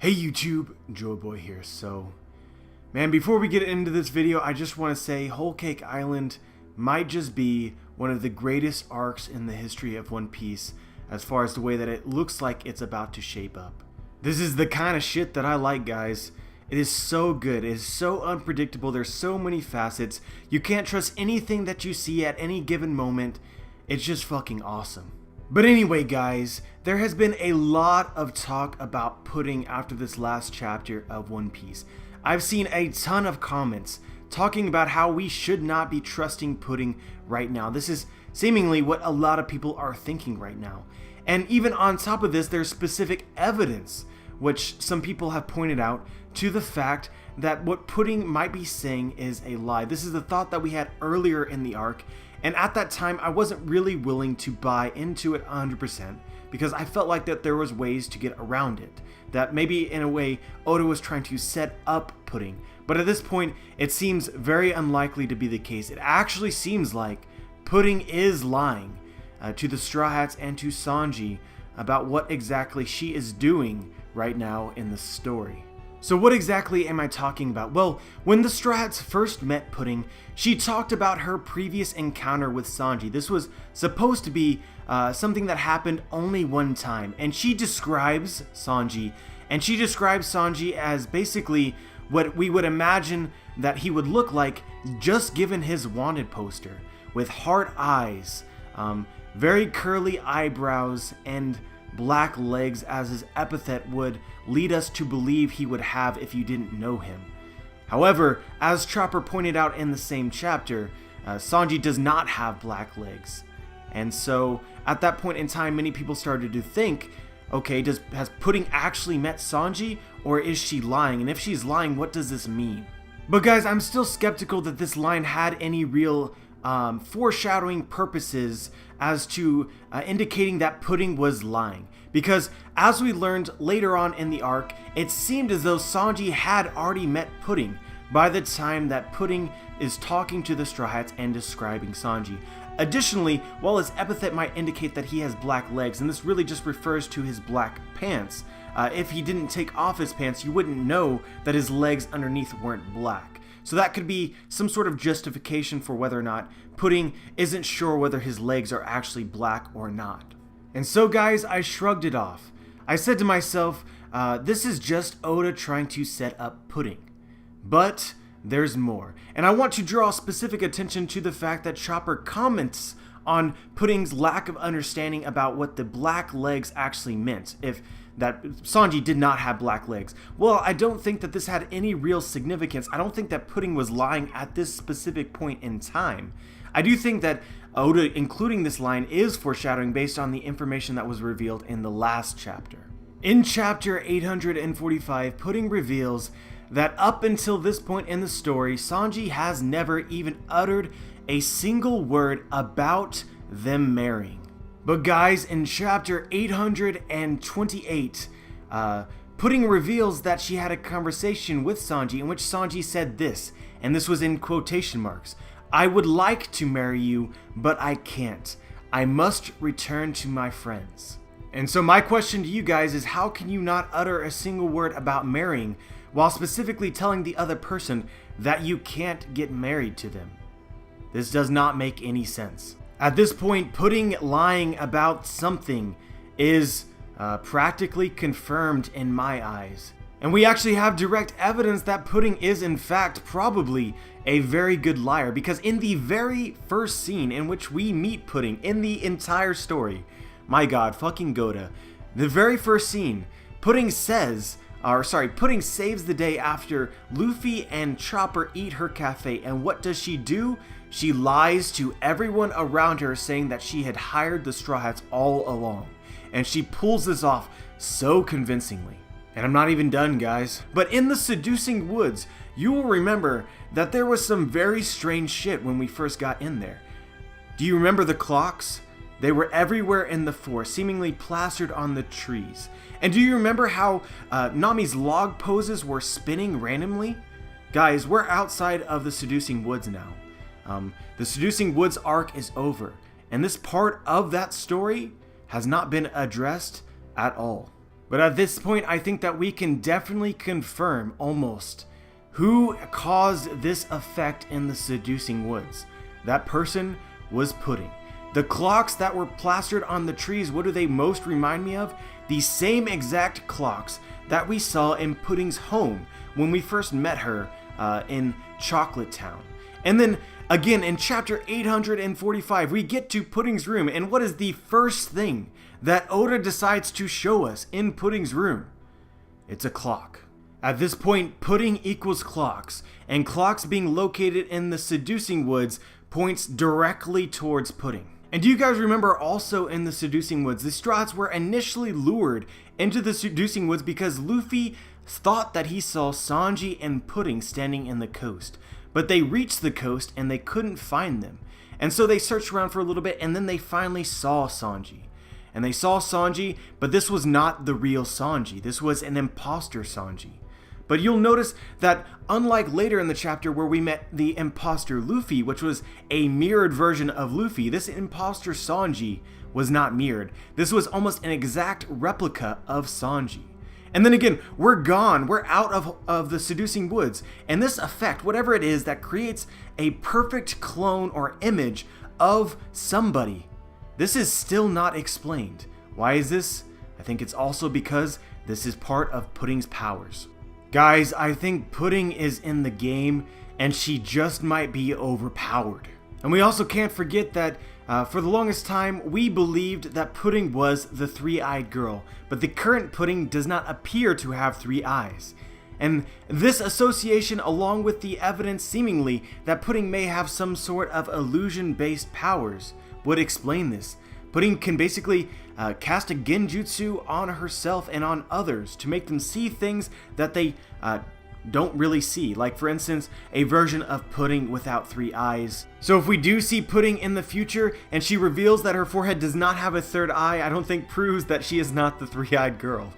Hey YouTube, Joeboy here. So, man, before we get into this video, I just want to say Whole Cake Island might just be one of the greatest arcs in the history of One Piece as far as the way that it looks like it's about to shape up. This is the kind of shit that I like, guys. It is so good. It is so unpredictable. There's so many facets. You can't trust anything that you see at any given moment. It's just fucking awesome. But anyway, guys, there has been a lot of talk about pudding after this last chapter of One Piece. I've seen a ton of comments talking about how we should not be trusting pudding right now. This is seemingly what a lot of people are thinking right now. And even on top of this, there's specific evidence, which some people have pointed out, to the fact that what pudding might be saying is a lie. This is the thought that we had earlier in the arc. And at that time, I wasn't really willing to buy into it 100% because I felt like that there was ways to get around it. That maybe in a way, Oda was trying to set up pudding. But at this point, it seems very unlikely to be the case. It actually seems like pudding is lying to the Straw Hats and to Sanji about what exactly she is doing right now in the story. So what exactly am I talking about? Well, when the Straw Hats first met Pudding, she talked about her previous encounter with Sanji. This was supposed to be something that happened only one time, and she describes Sanji as basically what we would imagine that he would look like just given his wanted poster, with hard eyes, very curly eyebrows, and black legs, as his epithet would lead us to believe he would have if you didn't know him. However, as Chopper pointed out in the same chapter, Sanji does not have black legs. And so, at that point in time, many people started to think, okay, has Pudding actually met Sanji, or is she lying? And if she's lying, what does this mean? But guys, I'm still skeptical that this line had any real foreshadowing purposes as to indicating that Pudding was lying. Because as we learned later on in the arc, it seemed as though Sanji had already met Pudding by the time that Pudding is talking to the Straw Hats and describing Sanji. Additionally, while his epithet might indicate that he has black legs, and this really just refers to his black pants, if he didn't take off his pants, you wouldn't know that his legs underneath weren't black. So that could be some sort of justification for whether or not Pudding isn't sure whether his legs are actually black or not. And so guys, I shrugged it off. I said to myself, this is just Oda trying to set up Pudding. But there's more. And I want to draw specific attention to the fact that Chopper comments on Pudding's lack of understanding about what the black legs actually meant, if that Sanji did not have black legs. Well, I don't think that this had any real significance. I don't think that Pudding was lying at this specific point in time. I do think that Oda including this line is foreshadowing based on the information that was revealed in the last chapter. In chapter 845, Pudding reveals that up until this point in the story, Sanji has never even uttered a single word about them marrying. But guys, in chapter 828, Pudding reveals that she had a conversation with Sanji in which Sanji said this, and this was in quotation marks: "I would like to marry you, but I can't. I must return to my friends." And so my question to you guys is, how can you not utter a single word about marrying while specifically telling the other person that you can't get married to them? This does not make any sense. At this point, Pudding lying about something is practically confirmed in my eyes. And we actually have direct evidence that Pudding is in fact probably a very good liar, because in the very first scene in which we meet Pudding in the entire story, my god, fucking Goda, the very first scene, Pudding saves the day after Luffy and Chopper eat her cafe, and what does she do? She lies to everyone around her, saying that she had hired the Straw Hats all along. And she pulls this off so convincingly. And I'm not even done, guys. But in the Seducing Woods, you will remember that there was some very strange shit when we first got in there. Do you remember the clocks? They were everywhere in the forest, seemingly plastered on the trees. And do you remember how Nami's log poses were spinning randomly? Guys, we're outside of the Seducing Woods now. The Seducing Woods arc is over, and this part of that story has not been addressed at all. But at this point, I think that we can definitely confirm almost who caused this effect in the seducing woods. That person was Pudding. The clocks that were plastered on the trees, what do they most remind me of? The same exact clocks that we saw in Pudding's home when we first met her in Chocolate Town. And then again in chapter 845, we get to Pudding's room, and what is the first thing that Oda decides to show us in Pudding's room? It's a clock. At this point, Pudding equals clocks, and clocks being located in the seducing woods points directly towards Pudding. And do you guys remember also in the seducing woods, the Straw Hats were initially lured into the seducing woods because Luffy thought that he saw Sanji and Pudding standing in the coast. But they reached the coast and they couldn't find them. And so they searched around for a little bit, and then they finally saw Sanji. And they saw Sanji, but this was not the real Sanji. This was an imposter Sanji. But you'll notice that unlike later in the chapter where we met the imposter Luffy, which was a mirrored version of Luffy, this imposter Sanji was not mirrored. This was almost an exact replica of Sanji. And then again, we're gone, we're out of the seducing woods, and this effect, whatever it is that creates a perfect clone or image of somebody, this is still not explained. Why is this? I think it's also because this is part of Pudding's powers. Guys, I think Pudding is in the game, and she just might be overpowered. And we also can't forget that for the longest time, we believed that Pudding was the three-eyed girl, but the current Pudding does not appear to have 3 eyes. And this association, along with the evidence seemingly that Pudding may have some sort of illusion-based powers, would explain this. Pudding can basically cast a genjutsu on herself and on others to make them see things that they don't really see. Like, for instance, a version of Pudding without 3 eyes. So if we do see Pudding in the future and she reveals that her forehead does not have a 3rd eye, I don't think proves that she is not the 3-eyed girl.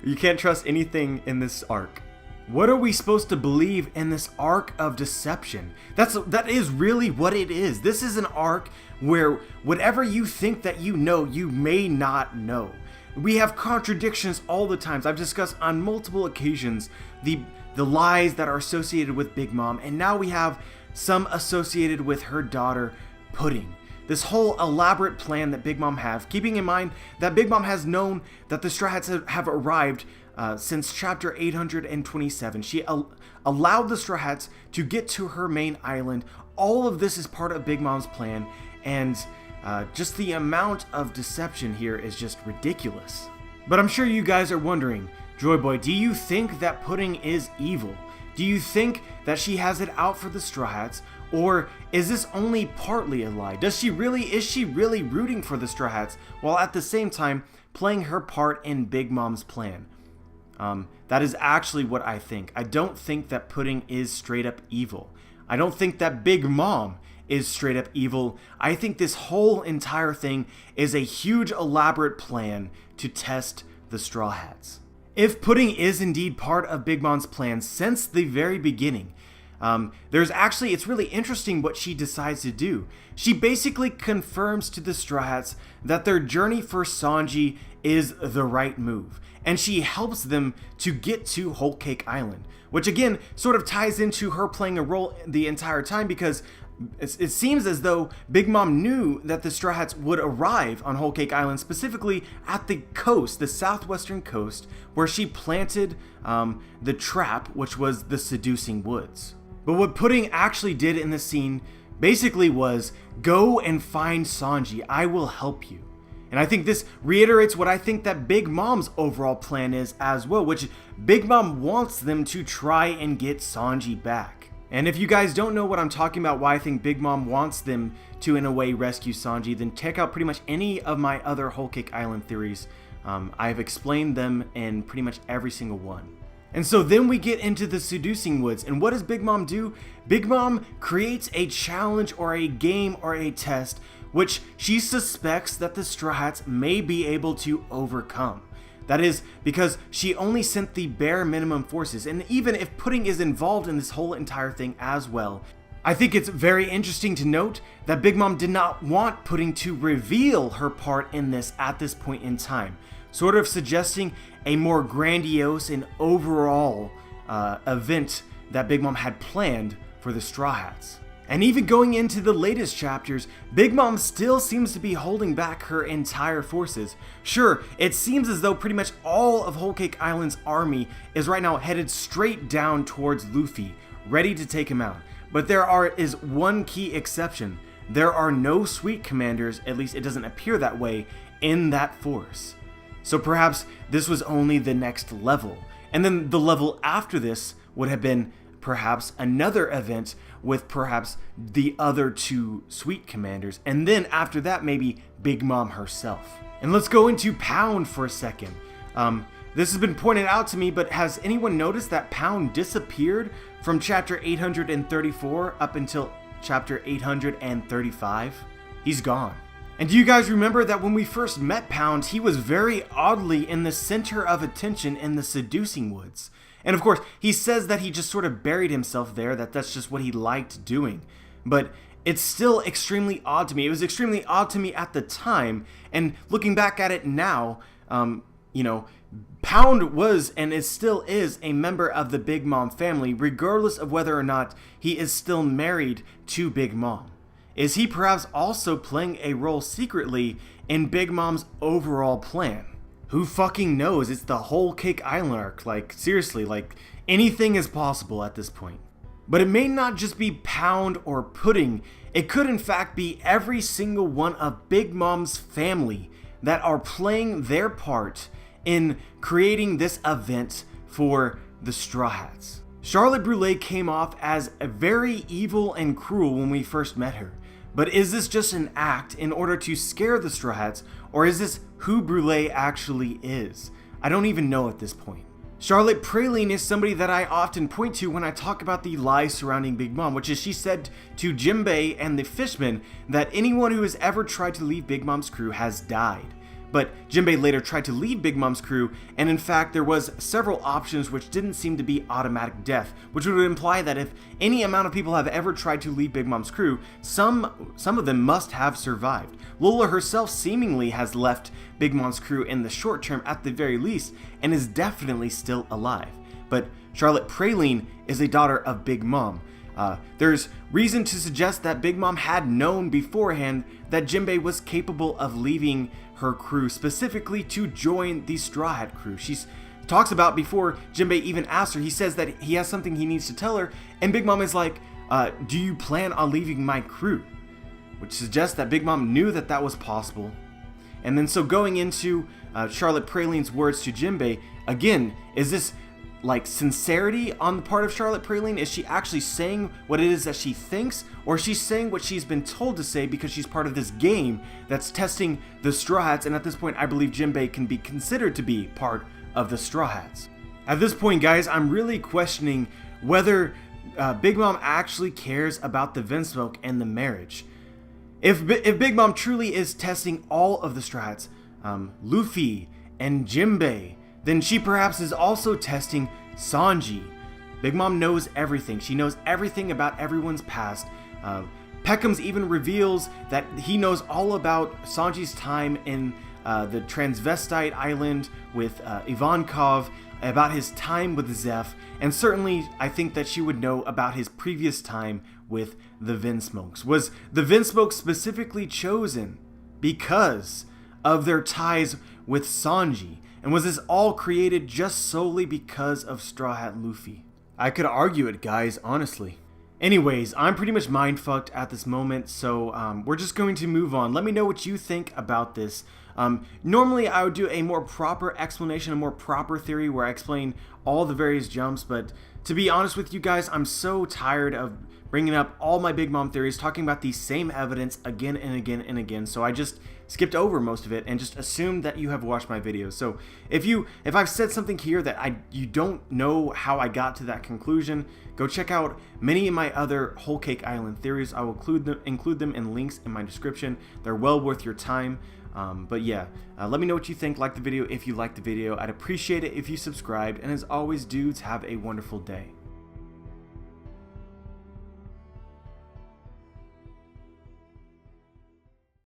You can't trust anything in this arc. What are we supposed to believe in this arc of deception? That is really what it is. This is an arc where whatever you think that you know, you may not know. We have contradictions all the time. I've discussed on multiple occasions the lies that are associated with Big Mom, and now we have some associated with her daughter, Pudding. This whole elaborate plan that Big Mom has, keeping in mind that Big Mom has known that the Straw Hats have arrived since chapter 827. She allowed the Straw Hats to get to her main island. All of this is part of Big Mom's plan, and just the amount of deception here is just ridiculous. But I'm sure you guys are wondering, Joy Boy, do you think that Pudding is evil? Do you think that she has it out for the Straw Hats, or is this only partly a lie? Is she really rooting for the Straw Hats while at the same time playing her part in Big Mom's plan? That is actually what I think. I don't think that Pudding is straight up evil. I don't think that Big Mom is straight up evil. I think this whole entire thing is a huge elaborate plan to test the Straw Hats. If Pudding is indeed part of Big Mom's plan since the very beginning, it's really interesting what she decides to do. She basically confirms to the Straw Hats that their journey for Sanji is the right move, and she helps them to get to Whole Cake Island, which again sort of ties into her playing a role the entire time, because it seems as though Big Mom knew that the Straw Hats would arrive on Whole Cake Island, specifically at the coast, the southwestern coast, where she planted the trap, which was the seducing woods. But what Pudding actually did in this scene basically was, go and find Sanji, I will help you. And I think this reiterates what I think that Big Mom's overall plan is as well, which Big Mom wants them to try and get Sanji back. And if you guys don't know what I'm talking about, why I think Big Mom wants them to, in a way, rescue Sanji, then check out pretty much any of my other Whole Cake Island theories. I've explained them in pretty much every single one. And so then we get into the seducing woods, and what does Big Mom do? Big Mom creates a challenge or a game or a test which she suspects that the Straw Hats may be able to overcome. That is because she only sent the bare minimum forces, and even if Pudding is involved in this whole entire thing as well, I think it's very interesting to note that Big Mom did not want Pudding to reveal her part in this at this point in time, sort of suggesting a more grandiose and overall event that Big Mom had planned for the Straw Hats. And even going into the latest chapters, Big Mom still seems to be holding back her entire forces. Sure, it seems as though pretty much all of Whole Cake Island's army is right now headed straight down towards Luffy, ready to take him out. But there is one key exception. There are no Sweet Commanders, at least it doesn't appear that way, in that force. So perhaps this was only the next level. And then the level after this would have been perhaps another event with perhaps the other two Sweet Commanders. And then after that, maybe Big Mom herself. And let's go into Pound for a second. This has been pointed out to me, but has anyone noticed that Pound disappeared from chapter 834 up until chapter 835? He's gone. And do you guys remember that when we first met Pound, he was very oddly in the center of attention in the Seducing Woods? And of course, he says that he just sort of buried himself there, that's just what he liked doing. But it's still extremely odd to me. It was extremely odd to me at the time, and looking back at it now, Pound was and still is a member of the Big Mom family, regardless of whether or not he is still married to Big Mom. Is he perhaps also playing a role secretly in Big Mom's overall plan? Who fucking knows? It's the Whole Cake Island arc. Like, seriously, like, anything is possible at this point. But it may not just be Pound or Pudding. It could in fact be every single one of Big Mom's family that are playing their part in creating this event for the Straw Hats. Charlotte Brûlée came off as very evil and cruel when we first met her. But is this just an act in order to scare the Straw Hats, or is this who Brûlée actually is? I don't even know at this point. Charlotte Praline is somebody that I often point to when I talk about the lies surrounding Big Mom, which is she said to Jinbei and the Fishmen that anyone who has ever tried to leave Big Mom's crew has died. But Jinbei later tried to leave Big Mom's crew, and in fact there was several options which didn't seem to be automatic death, which would imply that if any amount of people have ever tried to leave Big Mom's crew, some of them must have survived. Lola herself seemingly has left Big Mom's crew in the short term at the very least, and is definitely still alive. But Charlotte Praline is a daughter of Big Mom. There's reason to suggest that Big Mom had known beforehand that Jinbei was capable of leaving her crew specifically to join the Straw Hat crew. She talks about before Jinbei even asks her, he says that he has something he needs to tell her, and Big Mom is like, do you plan on leaving my crew? Which suggests that Big Mom knew that that was possible. And then so going into Charlotte Praline's words to Jinbei, again, is this like sincerity on the part of Charlotte Praline? Is she actually saying what it is that she thinks, or is she saying what she's been told to say because she's part of this game that's testing the Straw Hats? And at this point, I believe Jinbei can be considered to be part of the Straw Hats. At this point, guys, I'm really questioning whether Big Mom actually cares about the Vinsmoke and the marriage. If Big Mom truly is testing all of the Straw Hats, Luffy and Jinbei, then she perhaps is also testing Sanji. Big Mom knows everything. She knows everything about everyone's past. Peckham's even reveals that he knows all about Sanji's time in the transvestite island with Ivankov, about his time with Zeph, and certainly I think that she would know about his previous time with the Vinsmokes. Was the Vinsmoke specifically chosen because of their ties with Sanji? And was this all created just solely because of Straw Hat Luffy? I could argue it, guys, honestly. Anyways, I'm pretty much mind-fucked at this moment, so we're just going to move on. Let me know what you think about this. Normally, I would do a more proper explanation, a more proper theory where I explain all the various jumps, but to be honest with you guys, I'm so tired of bringing up all my Big Mom theories, talking about the same evidence again and again and again, so I just skipped over most of it and just assumed that you have watched my videos. So if I've said something here that you don't know how I got to that conclusion, go check out many of my other Whole Cake Island theories. I will include them in links in my description. They're well worth your time. But yeah, let me know what you think. Like the video if you liked the video. I'd appreciate it if you subscribed, and as always, dudes, have a wonderful day.